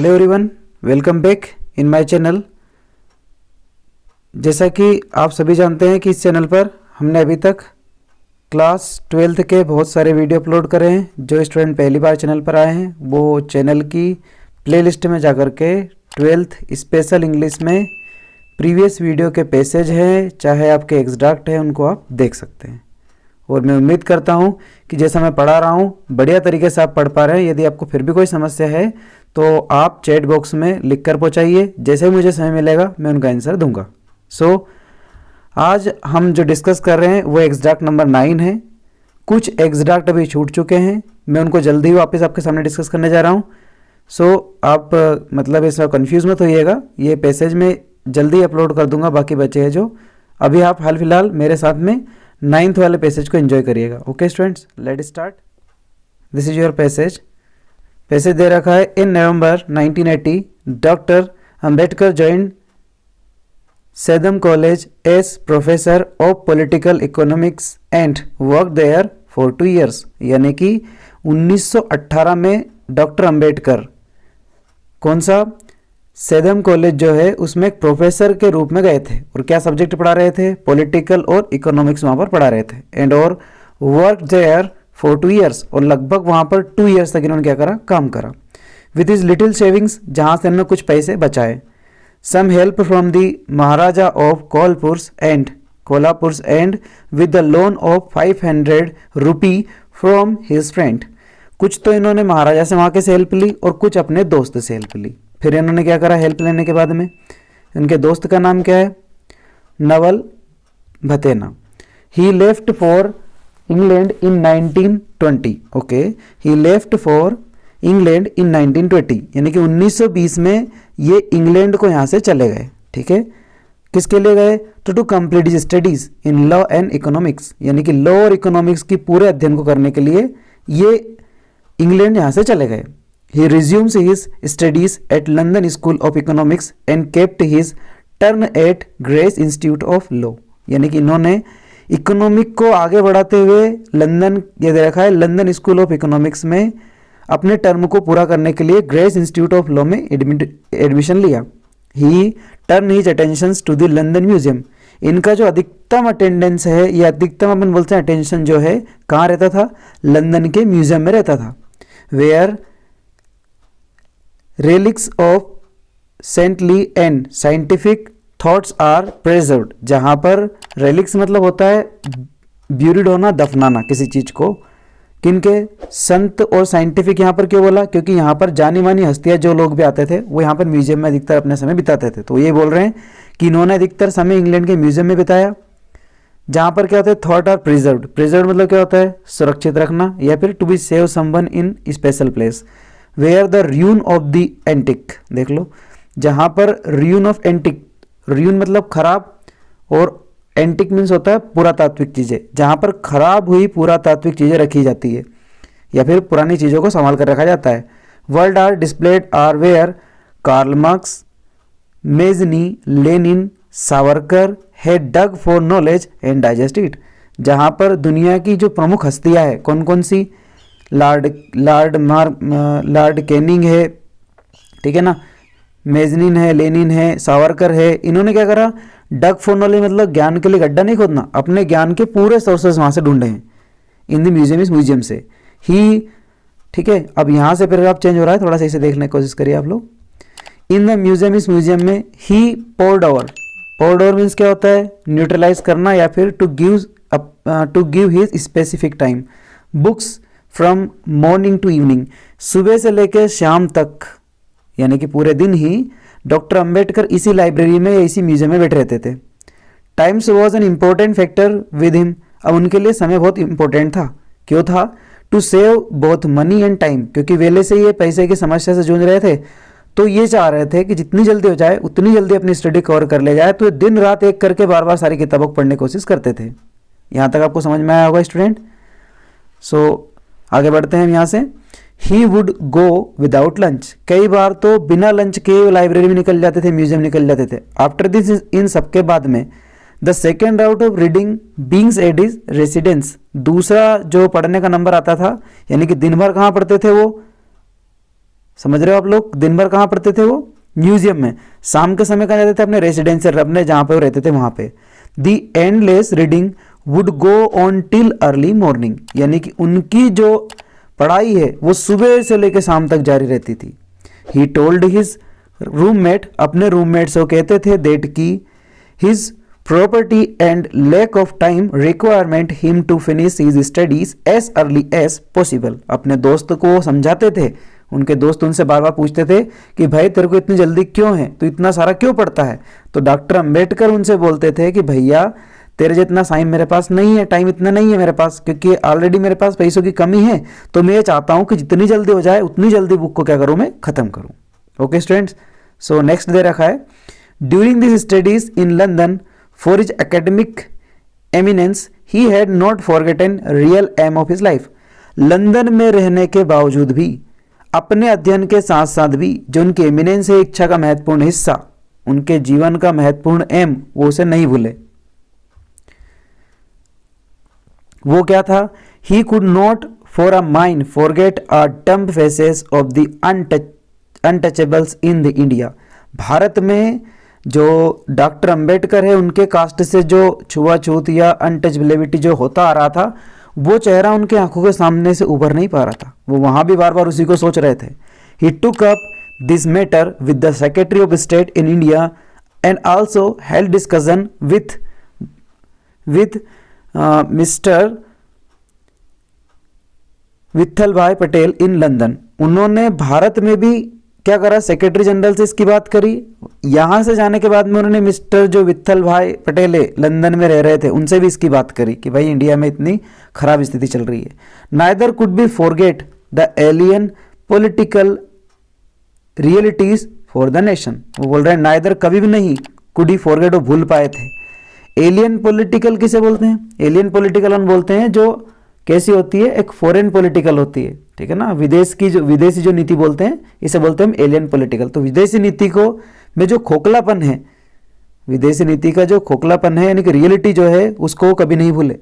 Hello everyone, welcome back in my channel. जैसा कि आप सभी जानते हैं कि इस चैनल पर हमने अभी तक क्लास 12th के बहुत सारे वीडियो अपलोड करे हैं। जो स्टूडेंट पहली बार चैनल पर आए हैं वो चैनल की प्लेलिस्ट में जाकर के 12th स्पेशल इंग्लिश में प्रीवियस वीडियो के पैसेज हैं, चाहे आपके एक्सट्रैक्ट हैं, उनको आप देख सकते हैं। और मैं उम्मीद करता हूं कि जैसा मैं पढ़ा रहा हूं बढ़िया तरीके से आप पढ़ पा रहे हैं। यदि आपको फिर भी कोई समस्या है तो आप चैट बॉक्स में लिख कर पहुँचाइए, जैसे ही मुझे समय मिलेगा मैं उनका आंसर दूंगा। आज हम जो डिस्कस कर रहे हैं वो एक्सट्रैक्ट नंबर 9 है। कुछ एक्सट्रैक्ट अभी छूट चुके हैं, मैं उनको जल्दी ही वापस आपके सामने डिस्कस करने जा रहा हूँ। आप मतलब इसमें कन्फ्यूज़ मत होइएगा, ये पैसेज में जल्दी अपलोड कर दूंगा। बाकी बचे हैं जो अभी आप हाल फिलहाल मेरे साथ में 9th वाले पैसेज को एंजॉय करिएगा। Okay students, let start. This is your passage दे रखा है। In November 1980 doctor Ambedkar joined Sydenham college as professor of political economics and work there for 2 years। यानी कि 1918 में डॉक्टर अंबेडकर कौन सा सेदम कॉलेज जो है उसमें एक प्रोफेसर के रूप में गए थे और क्या सब्जेक्ट पढ़ा रहे थे, पॉलिटिकल और इकोनॉमिक्स वहाँ पर पढ़ा रहे थे। एंड और वर्क देयर फॉर 2 years, और लगभग वहाँ पर 2 years तक इन्होंने क्या करा, काम करा। विथ इज लिटिल सेविंग्स, जहाँ से इन्होंने कुछ पैसे बचाए। Some help from the Maharaja of Kolhapur and with the loan of 500 rupee from his friend. कुछ तो इन्होंने महाराजा से वहाँ के से हेल्प ली और कुछ अपने दोस्त से हेल्प ली। फिर इन्होंने क्या करा, हेल्प लेने के बाद में इनके दोस्त का नाम क्या है, Naval Bhatena. He left for England in 1920। Okay, he left for England in 1920, यानी कि 1920 में ये इंग्लैंड को यहाँ से चले गए। ठीक है, किसके लिए गए, to complete his studies in law and economics, यानी कि लॉ और इकोनॉमिक्स की पूरे अध्ययन को करने के लिए ये इंग्लैंड यहाँ से चले गए। He resumes his studies at London School of Economics and kept his turn at Grace Institute of Law। यानी कि इन्होंने इकोनॉमिक को आगे बढ़ाते हुए लंदन, ये दे रखा है, लंदन स्कूल ऑफ इकोनॉमिक्स में अपने टर्म को पूरा करने के लिए ग्रेस इंस्टीट्यूट ऑफ लॉ में एडमिशन लिया। He turn his attentions to the London museum. इनका जो अधिकतम अटेंडेंस है, ये अधिकतम अपन बोलते हैं अटेंशन जो है, कहाँ रहता था, लंदन के म्यूजियम में रहता था। Where relics of saintly and scientific thoughts are preserved, जहाँ पर रेलिक्स मतलब होता है ब्यूरिड होना, दफनाना किसी चीज को। किनके, संत और साइंटिफिक। यहाँ पर क्यों बोला, क्योंकि यहाँ पर जानी मानी हस्तियां जो लोग भी आते थे वो यहाँ पर म्यूजियम में अधिकतर अपने समय बिताते थे। तो ये बोल रहे हैं कि इन्होंने अधिकतर समय इंग्लैंड के म्यूजियम में बिताया, जहाँ पर क्या होता है, थॉट आर प्रिजर्व्ड। प्रिजर्व्ड मतलब क्या होता है, सुरक्षित रखना, या फिर to be save someone in special place. Where the ruin of the antique, देख लो, जहाँ पर र्यून ऑफ एंटिक, र्यून मतलब खराब और एंटिक मीन्स होता है पुरातात्विक चीज़ें, जहाँ पर खराब हुई पुरातात्विक चीज़ें रखी जाती है या फिर पुरानी चीज़ों को संभाल कर रखा जाता है। World are displayed are where Karl Marx, Mazzini, Lenin, Savarkar had dug for knowledge and digest it. जहाँ पर दुनिया की जो प्रमुख हस्तियाँ हैं, कौन कौन सी, लॉर्ड कैनिंग है, ठीक है ना, मेजनीन है, लेनिन है, सावरकर है। इन्होंने क्या करा, डग फॉर नॉलेज मतलब ज्ञान के लिए गड्ढा नहीं खोदना, अपने ज्ञान के पूरे सोर्सेस वहाँ से ढूंढे हैं इन द म्यूजियम, इस म्यूजियम से ही। ठीक है, अब यहाँ से पैराग्राफ चेंज हो रहा है, थोड़ा सा इसे देखने की कोशिश करिए आप लोग। इन द म्यूजियम, इस म्यूजियम में ही पोर्ड ओवर मीन्स क्या होता है, न्यूट्रलाइज करना या फिर to give his specific time. Books from morning to evening, सुबह से लेकर शाम तक, यानी कि पूरे दिन ही डॉक्टर अंबेडकर इसी लाइब्रेरी में या इसी म्यूजियम में बैठे रहते थे। Times was an important factor with him. अब उनके लिए समय बहुत इंपॉर्टेंट था। क्यों था, to save both money and time, क्योंकि वेले से ये पैसे की समस्या से जूझ रहे थे, तो ये चाह रहे थे कि जितनी जल्दी हो जाए उतनी जल्दी अपनी स्टडी कवर कर ले जाए। तो दिन रात एक करके बार बार सारी किताबों को पढ़ने की कोशिश करते थे। यहाँ तक आपको समझ में आया होगा स्टूडेंट। आगे बढ़ते हैं हम यहाँ से। He would go without lunch, कई बार तो बिना लंच के लाइब्रेरी में निकल जाते थे, म्यूजियम निकल जाते थे। आफ्टर दिस, इन सबके बाद में, the second route of reading beings at his residence, दूसरा जो पढ़ने का नंबर आता था, यानी कि दिन भर कहाँ पढ़ते थे वो, समझ रहे हो आप लोग? दिन भर कहाँ पढ़ते थे वो? म्यूजियम में। शाम के समय कहाँ जाते थे? अपने रेसिडेंशियल, अपने जहाँ पे वो रहते थे वहाँ पे। The endless reading would go on till early morning, यानी कि उनकी जो पढ़ाई है वो सुबह से लेकर शाम तक जारी रहती थी। ही टोल्ड हिज रूममेट, अपने रूममेट से वो कहते थे दैट की his property and lack of time requirement him to finish his studies as early as possible. अपने दोस्त को समझाते थे, उनके दोस्त उनसे बार बार पूछते थे कि भाई तेरे को इतनी जल्दी क्यों है, तो इतना सारा क्यों पढ़ता है? तो डॉक्टर अंबेडकर उनसे बोलते थे कि भैया तेरे जितना टाइम मेरे पास नहीं है, टाइम इतना नहीं है मेरे पास, क्योंकि ऑलरेडी मेरे पास पैसों की कमी है। तो मैं ये चाहता हूँ कि जितनी जल्दी हो जाए उतनी जल्दी बुक को क्या करूँ, मैं खत्म करूँ। ओके स्टूडेंट्स, सो नेक्स्ट दे रखा है, during this studies in London for his academic eminence he had not forgotten real aim of his life. London में रहने के बावजूद भी, अपने अध्ययन के साथ साथ भी, जो उनकी एमिनेंस है, इच्छा का महत्वपूर्ण हिस्सा, उनके जीवन का महत्वपूर्ण एम, वो उसे नहीं भूले। वो क्या था? He could not for a mind forget a dumb faces of the untouchables in the India. Bharat में जो डॉक्टर अंबेडकर है, उनके कास्ट से जो छुआछूत या अनटचेबिलिटी जो होता आ रहा था, वो चेहरा उनके आंखों के सामने से उभर नहीं पा रहा था। वो वहां भी बार बार उसी को सोच रहे थे। He took up this matter with the secretary of state in India and also held discussion with mister Vitthal bhai Patel in London. उन्होंने भारत में भी क्या करा, सेक्रेटरी जनरल से इसकी बात करी। यहां से जाने के बाद में उन्होंने मिस्टर जो विट्ठल भाई पटेल लंदन में रह रहे थे, उनसे भी इसकी बात करी कि भाई इंडिया में इतनी खराब स्थिति चल रही है। Neither could be forget the alien political realities for the nation. वो बोल रहे हैं नाइदर, कभी भी नहीं, कुड ही फॉरगेट, वो भूल पाए थे। एलियन पॉलिटिकल किसे बोलते हैं? एलियन पॉलिटिकल हम बोलते हैं जो कैसी होती है, एक फॉरेन पॉलिटिकल होती है, ठीक है ना, विदेशी जो नीति बोलते हैं, इसे बोलते हैं हम एलियन पॉलिटिकल। तो विदेशी नीति को में जो खोखलापन है, विदेशी नीति का जो खोखलापन है, यानी कि रियलिटी जो है, उसको कभी नहीं भूले।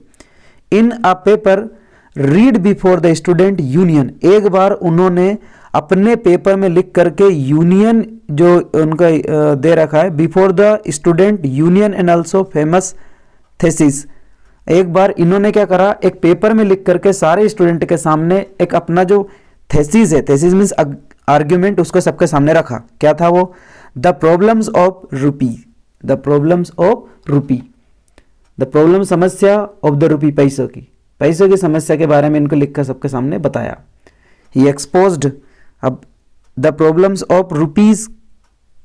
In a paper read before the student union, एक बार उन्होंने अपने पेपर में लिख करके यूनियन जो उनका दे रखा है, before the student union and also famous thesis, एक बार इन्होंने क्या करा, एक पेपर में लिख करके सारे स्टूडेंट के सामने एक अपना जो थेसिस है, थेसिस मीन्स आर्ग्यूमेंट, उसको सबके सामने रखा। क्या था वो? द प्रॉब्लम्स ऑफ रूपी, द प्रॉब्लम्स ऑफ रूपी, द प्रॉब्लम, समस्या ऑफ द रूपी, पैसों की समस्या के बारे में इनको लिखकर सबके सामने बताया। ही एक्सपोज्ड, अब द प्रॉब्लम्स ऑफ रूपीज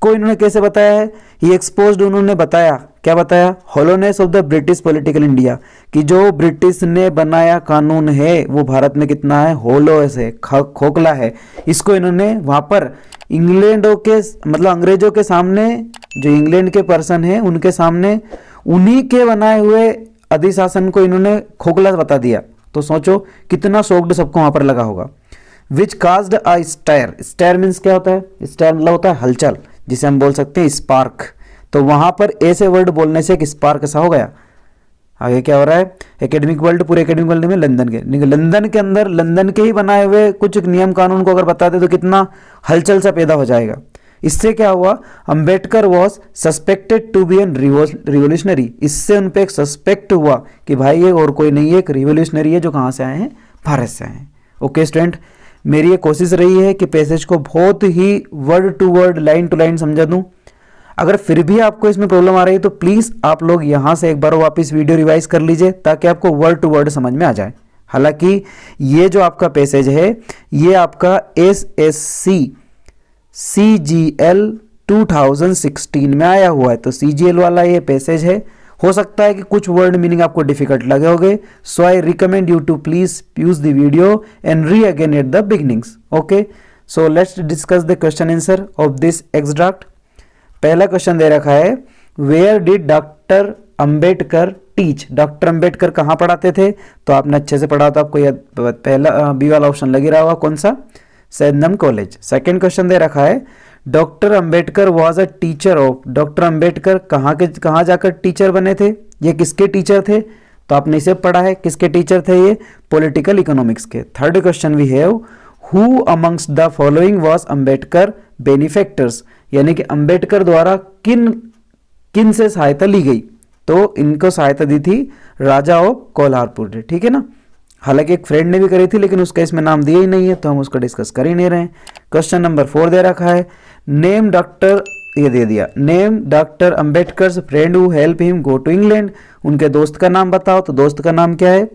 को इन्होंने कैसे बताया है? ही एक्सपोज्ड, उन्होंने बताया, क्या बताया? Hollowness of the British political India, कि जो ब्रिटिश ने बनाया कानून है वो भारत में कितना है, होलो है, खोखला है। इसको इन्होंने वहां पर इंग्लैंडों के, मतलब अंग्रेजों के सामने, जो इंग्लैंड के पर्सन है उनके सामने, उन्हीं के बनाए हुए अधिशासन को इन्होंने खोखला बता दिया। तो सोचो कितना शॉक्ड सबको वहां पर लगा होगा। विच कास्ड अ स्टायर, स्टायर मीन्स क्या होता है? स्टायर मतलब होता है हलचल, जिसे हम बोल सकते हैं स्पार्क। तो वहां पर ऐसे वर्ड बोलने से एक स्पार्क सा हो गया। आगे क्या हो रहा है? एकेडमिक वर्ल्ड, पूरे एकेडमिक वर्ल्ड में लंदन के अंदर लंदन के ही बनाए हुए कुछ नियम कानून को अगर बताते तो कितना हलचल सा पैदा हो जाएगा। इससे क्या हुआ? Ambedkar was suspected to be an revolutionary, इससे उन पे एक सस्पेक्ट हुआ कि भाई ये और कोई नहीं है, एक रिवोल्यूशनरी है जो कहाँ से आए हैं, भारत से आए हैं। ओके स्टूडेंट, मेरी ये कोशिश रही है कि पैसेज को बहुत ही word to word, line to line समझा दूं। अगर फिर भी आपको इसमें प्रॉब्लम आ रही है तो प्लीज़ आप लोग यहाँ से एक बार वापस वीडियो रिवाइज कर लीजिए, ताकि आपको वर्ड टू वर्ड समझ में आ जाए। हालांकि ये जो आपका पैसेज है, ये आपका SSC CGL 2016 में आया हुआ है, तो CGL वाला ये पैसेज है। हो सकता है कि कुछ वर्ड मीनिंग आपको डिफिकल्ट लगे होंगे, so I recommend you to please use the video and re again at the beginnings. Okay, so let's discuss the question answer of this extract. पहला क्वेश्चन दे रखा है, where did doctor Ambedkar teach? Doctor Ambedkar कहाँ पढ़ाते थे? तो आपने अच्छे से पढ़ा तो आपको यह पहला बी वाला ऑप्शन लग ही रहा होगा, कौन सा? सैदनम कॉलेज। सेकंड क्वेश्चन दे रखा है, doctor Ambedkar was a teacher of, doctor Ambedkar कहाँ जाकर टीचर बने थे? ये किसके टीचर थे? तो आपने इसे पढ़ा है, किसके टीचर थे ये? पॉलिटिकल इकोनॉमिक्स के। थर्ड क्वेश्चन भी है, who amongst the following was Ambedkar benefactors, यानी कि अम्बेडकर द्वारा किन किन से सहायता ली गई, तो इनको सहायता दी थी राजा ऑफ कोल्हारपुर ने, ठीक है ना। हालांकि एक फ्रेंड ने भी करी थी लेकिन उसका इसमें नाम दिया ही नहीं है तो हम उसको डिस्कस कर ही नहीं रहे हैं। क्वेश्चन नंबर 4 दे रखा है, नेम डॉक्टर, ये दे दिया, name doctor Ambedkar friend who help him go to England, उनके दोस्त का नाम बताओ, तो दोस्त का नाम क्या है,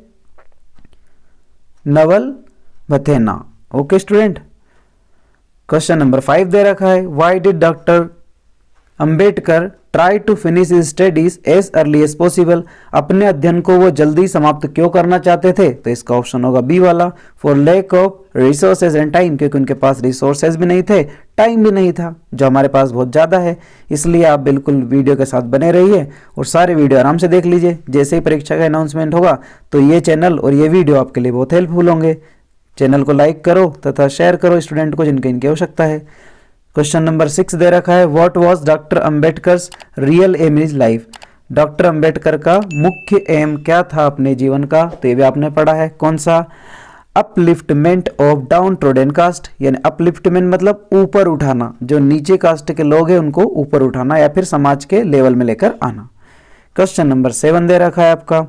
Naval Bhathena. Okay student. Question number 5 दे रखा है, why did doctor Ambedkar try to finish his studies as early as possible, अपने अध्ययन को वो जल्दी समाप्त क्यों करना चाहते थे, तो इसका ऑप्शन होगा बी वाला, for lack of resources and time, क्योंकि उनके पास रिसोर्सेज भी नहीं थे, टाइम भी नहीं था, जो हमारे पास बहुत ज़्यादा है। इसलिए आप बिल्कुल वीडियो के साथ बने रहिए और सारे वीडियो आराम से देख लीजिए। जैसे ही परीक्षा का अनाउंसमेंट होगा तो ये चैनल और ये वीडियो आपके लिए बहुत हेल्पफुल होंगे। चैनल को लाइक करो तथा शेयर करो स्टूडेंट को जिनकी इनकी आवश्यकता है। क्वेश्चन नंबर 6 दे रखा है, what was doctor Ambedkar's real aim is life, doctor Ambedkar का मुख्य एम क्या था अपने जीवन का, तो ये भी आपने पढ़ा है, कौन सा, upliftment of downtrodden caste, यानी अपलिफ्टमेंट मतलब ऊपर उठाना, जो नीचे कास्ट के लोग हैं उनको ऊपर उठाना या फिर समाज के लेवल में लेकर आना। क्वेश्चन नंबर 7 दे रखा है आपका,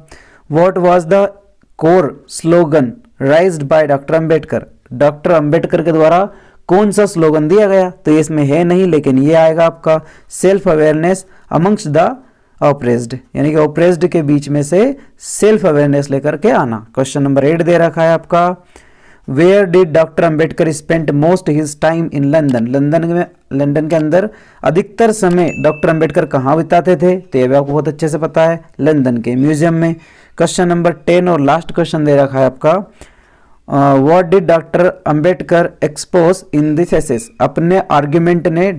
what was the core slogan राइज्ड by doctor Ambedkar, doctor Ambedkar के द्वारा कौन सा स्लोगन दिया गया, तो ये इसमें है नहीं लेकिन ये आएगा आपका, self awareness amongst the oppressed, यानी कि ऑप्रेस्ड के बीच में से सेल्फ अवेयरनेस लेकर के आना। क्वेश्चन नंबर 8 दे रखा है आपका, where did doctor Ambedkar spend most his time in London, London के अंदर अधिकतर समय डॉक्टर अंबेडकर कहाँ बिताते थे, तो ये भी आपको बहुत अच्छे से पता है, लंदन के म्यूजियम में। क्वेश्चन नंबर 10 और लास्ट क्वेश्चन दे रखा है आपका, what did doctor Ambedkar expose in the thesis, अपने आर्ग्यूमेंट ने,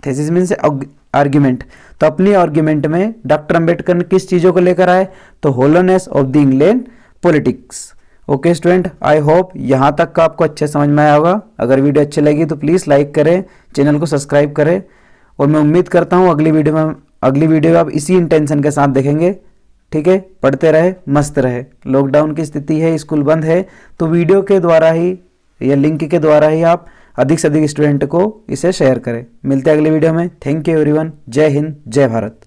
थेसिस मीन्स आर्ग्यूमेंट, तो अपनी आर्ग्यूमेंट में डॉक्टर अंबेडकर ने किस चीज़ों को लेकर आए, तो hollowness of the England politics. Okay student, I hope यहाँ तक का आपको अच्छे समझ में आया होगा। अगर वीडियो अच्छी लगी तो प्लीज़ लाइक करें, चैनल को सब्सक्राइब करें और मैं उम्मीद करता हूँ अगली वीडियो में आप इसी इंटेंशन के साथ देखेंगे। ठीक है, पढ़ते रहे, मस्त रहे। लॉकडाउन की स्थिति है, स्कूल बंद है, तो वीडियो के द्वारा ही या लिंक के द्वारा ही आप अधिक से अधिक स्टूडेंट को इसे शेयर करें। मिलते हैं अगले वीडियो में। Thank you everyone. जय हिंद, जय भारत।